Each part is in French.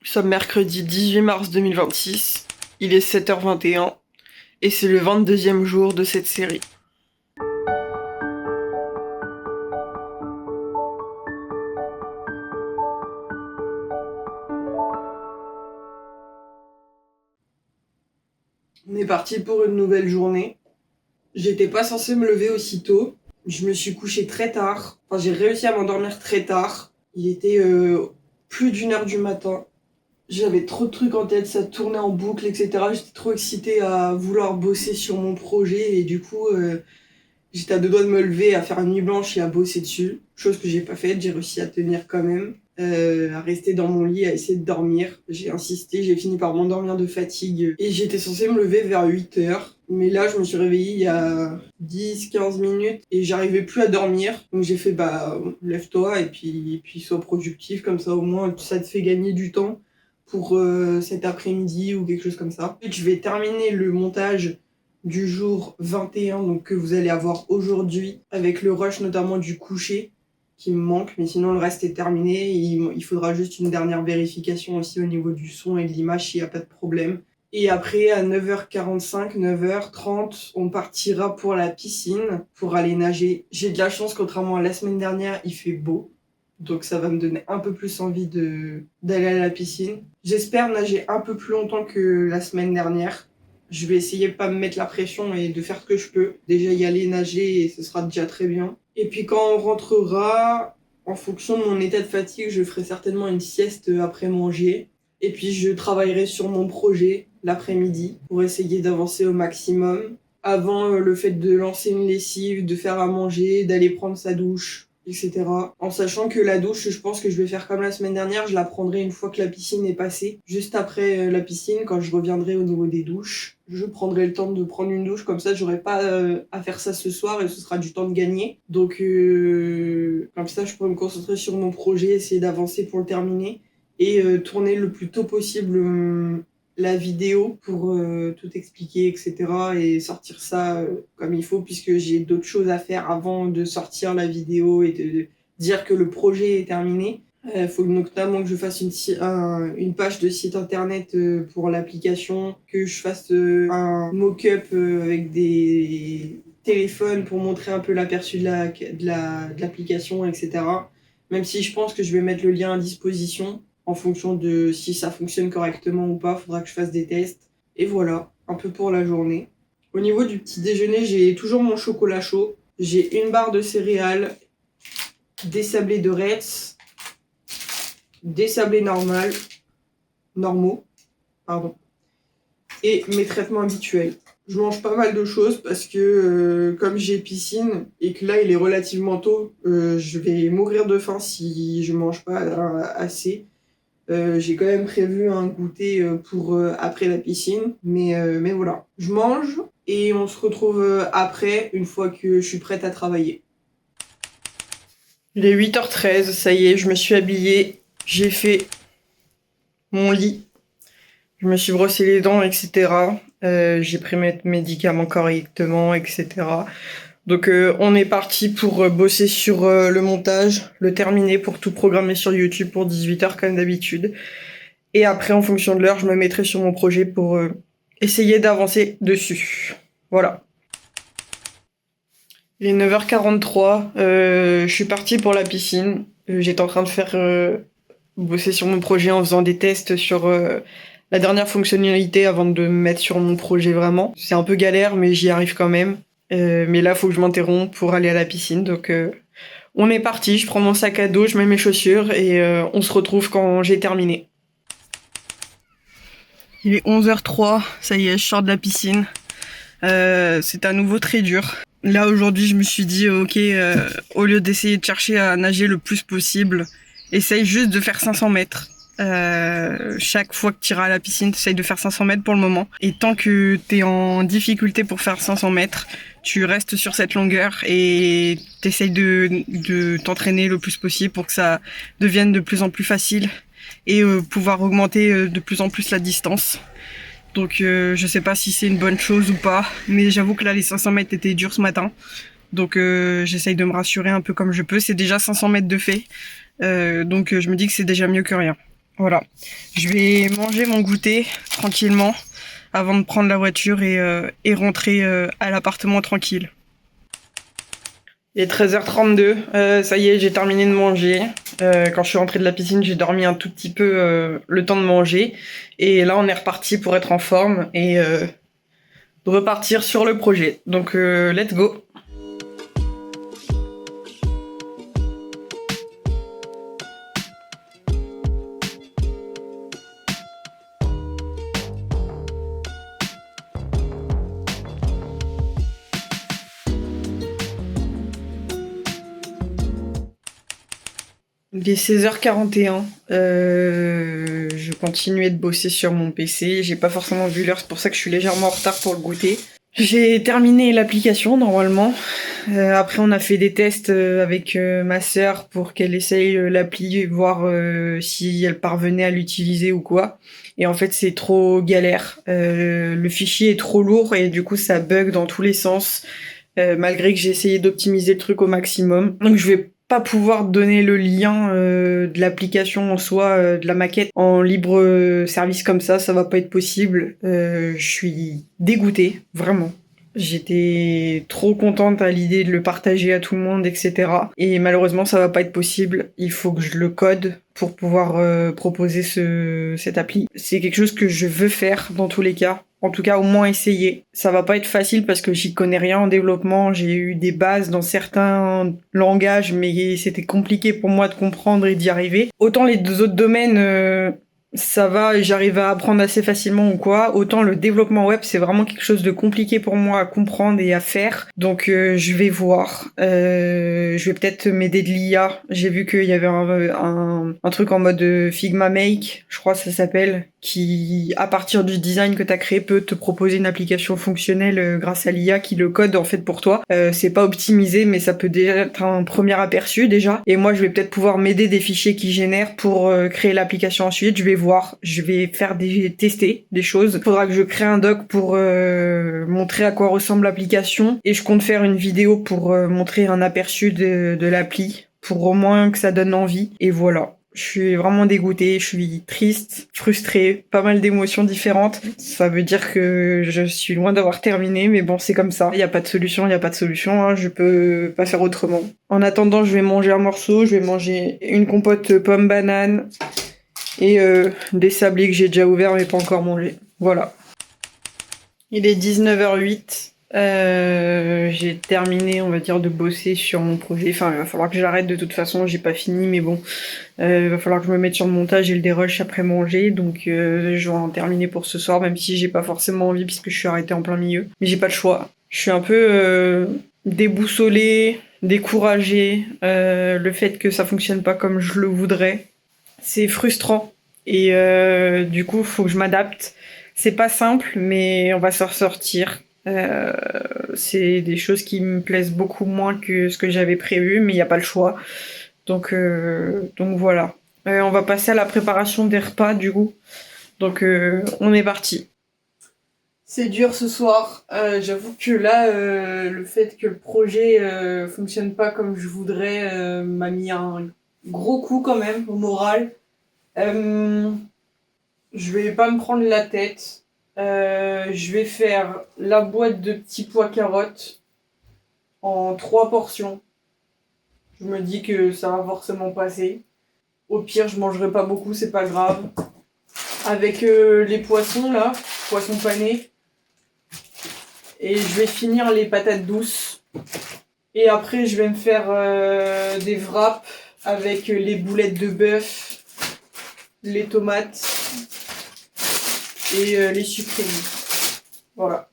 Nous sommes mercredi 18 mars 2026, il est 7h21 et c'est le 22e jour de cette série. On est parti pour une nouvelle journée. J'étais pas censée me lever aussitôt. Je me suis couchée très tard. Enfin, j'ai réussi à m'endormir très tard. Il était plus d'1h du matin. J'avais trop de trucs en tête, ça tournait en boucle, etc. J'étais trop excitée à vouloir bosser sur mon projet et du coup, j'étais à deux doigts de me lever, à faire une nuit blanche et à bosser dessus. Chose que j'ai pas faite, j'ai réussi à tenir quand même. À rester dans mon lit, à essayer de dormir. J'ai insisté, j'ai fini par m'endormir de fatigue. Et j'étais censée me lever vers 8h. Mais là, je me suis réveillée il y a 10-15 minutes et j'arrivais plus à dormir. Donc j'ai fait, lève-toi et puis sois productif. Comme ça, au moins, ça te fait gagner du temps pour cet après-midi ou quelque chose comme ça. Je vais terminer le montage du jour 21, donc que vous allez avoir aujourd'hui, avec le rush notamment du coucher qui me manque, mais sinon le reste est terminé. Il faudra juste une dernière vérification aussi au niveau du son et de l'image s'il n'y a pas de problème. Et après, à 9h45, 9h30, on partira pour la piscine pour aller nager. J'ai de la chance, contrairement à la semaine dernière, il fait beau. Donc ça va me donner un peu plus envie d'aller à la piscine. J'espère nager un peu plus longtemps que la semaine dernière. Je vais essayer de pas me mettre la pression et de faire ce que je peux. Déjà y aller nager et ce sera déjà très bien. Et puis quand on rentrera, en fonction de mon état de fatigue, je ferai certainement une sieste après manger. Et puis je travaillerai sur mon projet l'après-midi pour essayer d'avancer au maximum. Avant le fait de lancer une lessive, de faire à manger, d'aller prendre sa douche, etc. En sachant que la douche, je pense que je vais faire comme la semaine dernière, je la prendrai une fois que la piscine est passée. Juste après la piscine, quand je reviendrai au niveau des douches, je prendrai le temps de prendre une douche, comme ça j'aurai pas à faire ça ce soir et ce sera du temps de gagner. Donc comme ça je pourrai me concentrer sur mon projet, essayer d'avancer pour le terminer et tourner le plus tôt possible la vidéo pour tout expliquer, etc. et sortir ça comme il faut, puisque j'ai d'autres choses à faire avant de sortir la vidéo et de dire que le projet est terminé. Il faut notamment que je fasse une page de site internet pour l'application, que je fasse un mock-up avec des téléphones pour montrer un peu l'aperçu de l'application, etc. Même si je pense que je vais mettre le lien à disposition en fonction de si ça fonctionne correctement ou pas, faudra que je fasse des tests. Et voilà, un peu pour la journée. Au niveau du petit déjeuner, j'ai toujours mon chocolat chaud. J'ai une barre de céréales, des sablés de Ritz, des sablés normaux, et mes traitements habituels. Je mange pas mal de choses parce que comme j'ai piscine et que là il est relativement tôt, je vais mourir de faim si je mange pas assez. J'ai quand même prévu un goûter pour après la piscine, mais voilà. Je mange et on se retrouve après, une fois que je suis prête à travailler. Il est 8h13, ça y est, je me suis habillée, j'ai fait mon lit, je me suis brossé les dents, etc. J'ai pris mes médicaments correctement, etc. Donc on est parti pour bosser sur le montage, le terminer pour tout programmer sur YouTube pour 18h comme d'habitude. Et après, en fonction de l'heure, je me mettrai sur mon projet pour essayer d'avancer dessus. Voilà. Il est 9h43, je suis partie pour la piscine. J'étais en train de faire bosser sur mon projet en faisant des tests sur la dernière fonctionnalité avant de me mettre sur mon projet vraiment. C'est un peu galère, mais j'y arrive quand même. Mais là, faut que je m'interrompe pour aller à la piscine. Donc, on est parti. Je prends mon sac à dos, je mets mes chaussures et on se retrouve quand j'ai terminé. Il est 11h03. Ça y est, je sors de la piscine. C'est à nouveau très dur. Là, aujourd'hui, je me suis dit, ok, au lieu d'essayer de chercher à nager le plus possible, essaye juste de faire 500 mètres. Chaque fois que tu iras à la piscine, tu essayes de faire 500 mètres pour le moment. Et tant que tu es en difficulté pour faire 500 mètres, tu restes sur cette longueur et tu essayes de t'entraîner le plus possible pour que ça devienne de plus en plus facile et pouvoir augmenter de plus en plus la distance. Donc je sais pas si c'est une bonne chose ou pas, mais j'avoue que là les 500 mètres étaient durs ce matin. Donc j'essaye de me rassurer un peu comme je peux. C'est déjà 500 mètres de fait. Donc je me dis que c'est déjà mieux que rien. Voilà. Je vais manger mon goûter tranquillement avant de prendre la voiture et rentrer à l'appartement tranquille. Il est 13h32, ça y est, j'ai terminé de manger. Quand je suis rentrée de la piscine, j'ai dormi un tout petit peu le temps de manger. Et là, on est reparti pour être en forme et de repartir sur le projet. Donc, let's go. Il est 16h41. Je continuais de bosser sur mon PC. J'ai pas forcément vu l'heure, c'est pour ça que je suis légèrement en retard pour le goûter. J'ai terminé l'application normalement. Après, on a fait des tests avec ma sœur pour qu'elle essaye l'appli et voir si elle parvenait à l'utiliser ou quoi. Et en fait, c'est trop galère. Le fichier est trop lourd et du coup, ça bug dans tous les sens. Malgré que j'ai essayé d'optimiser le truc au maximum. Donc je vais pas pouvoir donner le lien de l'application en soi, de la maquette en libre service comme ça va pas être possible. Je suis dégoûtée, vraiment. J'étais trop contente à l'idée de le partager à tout le monde, etc. Et malheureusement, ça va pas être possible. Il faut que je le code pour pouvoir proposer cette appli. C'est quelque chose que je veux faire dans tous les cas. En tout cas, au moins essayer. Ça va pas être facile parce que j'y connais rien en développement. J'ai eu des bases dans certains langages, mais c'était compliqué pour moi de comprendre et d'y arriver. Autant les deux autres domaines, ça va, j'arrive à apprendre assez facilement ou quoi. Autant le développement web, c'est vraiment quelque chose de compliqué pour moi à comprendre et à faire. Donc je vais voir. Je vais peut-être m'aider de l'IA. J'ai vu qu'il y avait un truc en mode Figma Make, je crois que ça s'appelle, qui, à partir du design que t'as créé, peut te proposer une application fonctionnelle grâce à l'IA qui le code en fait pour toi. C'est pas optimisé, mais ça peut déjà être un premier aperçu déjà. Et moi, je vais peut-être pouvoir m'aider des fichiers qui génèrent pour créer l'application ensuite. Je vais voir, je vais faire tester des choses. Faudra que je crée un doc pour montrer à quoi ressemble l'application. Et je compte faire une vidéo pour montrer un aperçu de l'appli, pour au moins que ça donne envie. Et voilà. Je suis vraiment dégoûtée, je suis triste, frustrée, pas mal d'émotions différentes. Ça veut dire que je suis loin d'avoir terminé, mais bon, c'est comme ça. Il n'y a pas de solution, il n'y a pas de solution, hein. Je peux pas faire autrement. En attendant, je vais manger un morceau, je vais manger une compote pomme-banane et des sablés que j'ai déjà ouverts mais pas encore mangés. Voilà. Il est 19h08. J'ai terminé, on va dire, de bosser sur mon projet. Enfin, il va falloir que j'arrête de toute façon, j'ai pas fini, mais bon. Il va falloir que je me mette sur le montage et le dérush après manger. Donc, je vais en terminer pour ce soir, même si j'ai pas forcément envie puisque je suis arrêtée en plein milieu. Mais j'ai pas le choix. Je suis un peu déboussolée, découragée. Le fait que ça fonctionne pas comme je le voudrais, c'est frustrant. Et du coup, faut que je m'adapte. C'est pas simple, mais on va s'en sortir. C'est des choses qui me plaisent beaucoup moins que ce que j'avais prévu, mais il n'y a pas le choix. Donc voilà. On va passer à la préparation des repas du coup. Donc on est parti. C'est dur ce soir. J'avoue que là, le fait que le projet fonctionne pas comme je voudrais m'a mis un gros coup quand même au moral. Je vais pas me prendre la tête. Je vais faire la boîte de petits pois carottes en 3 portions. Je me dis que ça va forcément passer. Au pire, je mangerai pas beaucoup, c'est pas grave. Avec les poissons là, poissons panés. Et je vais finir les patates douces. Et après, je vais me faire des wraps avec les boulettes de bœuf, les tomates et les sucreries. Voilà.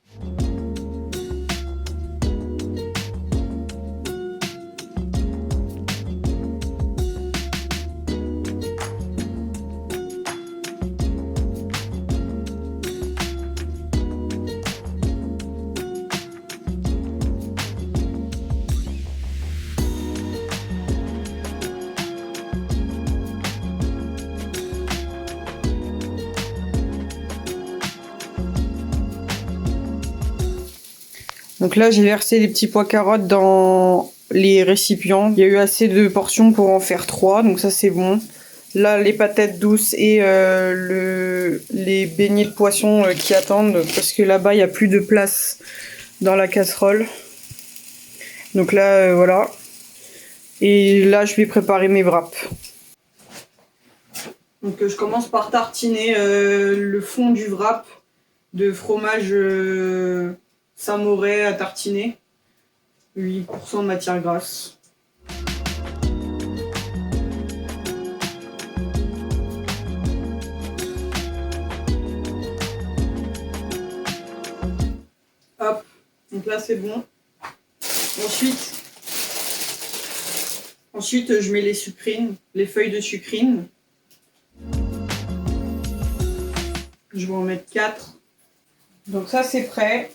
Donc là, j'ai versé les petits pois carottes dans les récipients. Il y a eu assez de portions pour en faire 3, donc ça c'est bon. Là, les patates douces et les beignets de poisson qui attendent parce que là-bas, il n'y a plus de place dans la casserole. Donc là, voilà. Et là, je vais préparer mes wraps. Donc je commence par tartiner le fond du wrap de fromage Saint-Moré à tartiner. 8% de matière grasse. Hop, donc là c'est bon. Ensuite, je mets les sucrines, les feuilles de sucrine. Je vais en mettre 4. Donc ça c'est prêt.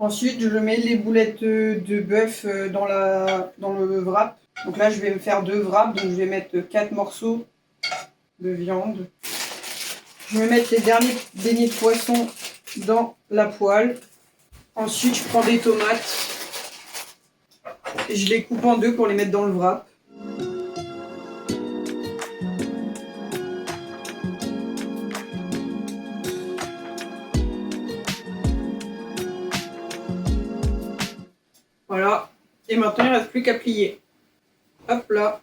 Ensuite, je mets les boulettes de bœuf dans le wrap. Donc là, je vais me faire 2 wraps, donc je vais mettre 4 morceaux de viande. Je vais mettre les derniers beignets de poisson dans la poêle. Ensuite, je prends des tomates et je les coupe en 2 pour les mettre dans le wrap. Voilà. Et maintenant, il ne reste plus qu'à plier. Hop là.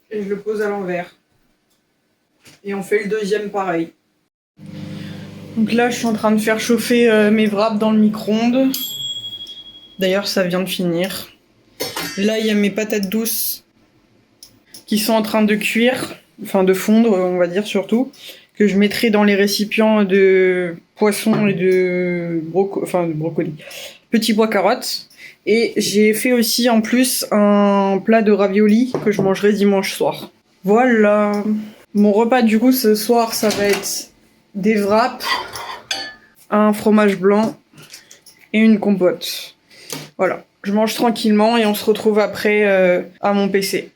Et je le pose à l'envers. Et on fait le deuxième pareil. Donc là, je suis en train de faire chauffer mes wraps dans le micro-ondes. D'ailleurs, ça vient de finir. Là, il y a mes patates douces qui sont en train de cuire, enfin de fondre, on va dire surtout, que je mettrai dans les récipients de poisson et de brocoli. Petits pois carottes. Et j'ai fait aussi en plus un plat de raviolis que je mangerai dimanche soir. Voilà. Mon repas du coup ce soir, ça va être des wraps, un fromage blanc et une compote. Voilà. Je mange tranquillement et on se retrouve après à mon PC.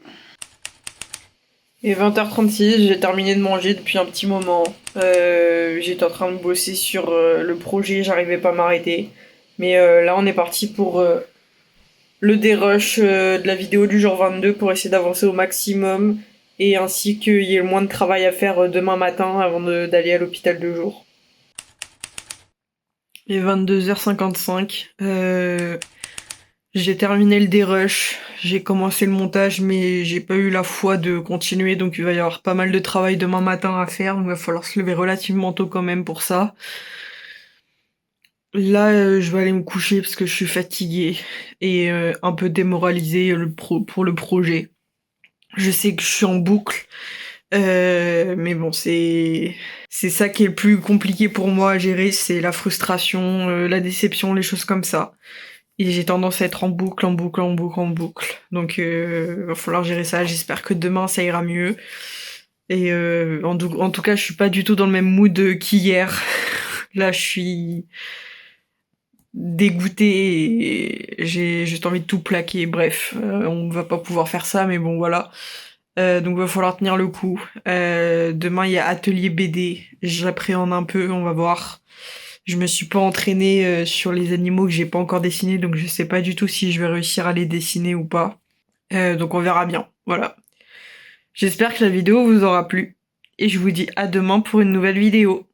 Et 20h36, j'ai terminé de manger depuis un petit moment. J'étais en train de bosser sur le projet, j'arrivais pas à m'arrêter. Mais là, on est parti pour le dérush de la vidéo du jour 22 pour essayer d'avancer au maximum et ainsi qu'il y ait le moins de travail à faire demain matin avant d'aller à l'hôpital de jour. Il est 22h55. J'ai terminé le dérush, j'ai commencé le montage, mais j'ai pas eu la foi de continuer, donc il va y avoir pas mal de travail demain matin à faire, donc il va falloir se lever relativement tôt quand même pour ça. Là, je vais aller me coucher parce que je suis fatiguée et un peu démoralisée pour le projet. Je sais que je suis en boucle, mais bon, c'est ça qui est le plus compliqué pour moi à gérer, c'est la frustration, la déception, les choses comme ça. Et j'ai tendance à être en boucle, en boucle, en boucle, en boucle. Donc, va falloir gérer ça. J'espère que demain, ça ira mieux. Et en tout cas, je suis pas du tout dans le même mood qu'hier. Là, je suis dégoûtée et j'ai juste envie de tout plaquer. Bref, on va pas pouvoir faire ça, mais bon, voilà. Donc, va falloir tenir le coup. Demain, il y a atelier BD. J'appréhende un peu, on va voir. Je me suis pas entraînée sur les animaux que j'ai pas encore dessinés, donc je sais pas du tout si je vais réussir à les dessiner ou pas. Donc on verra bien. Voilà. J'espère que la vidéo vous aura plu. Et je vous dis à demain pour une nouvelle vidéo.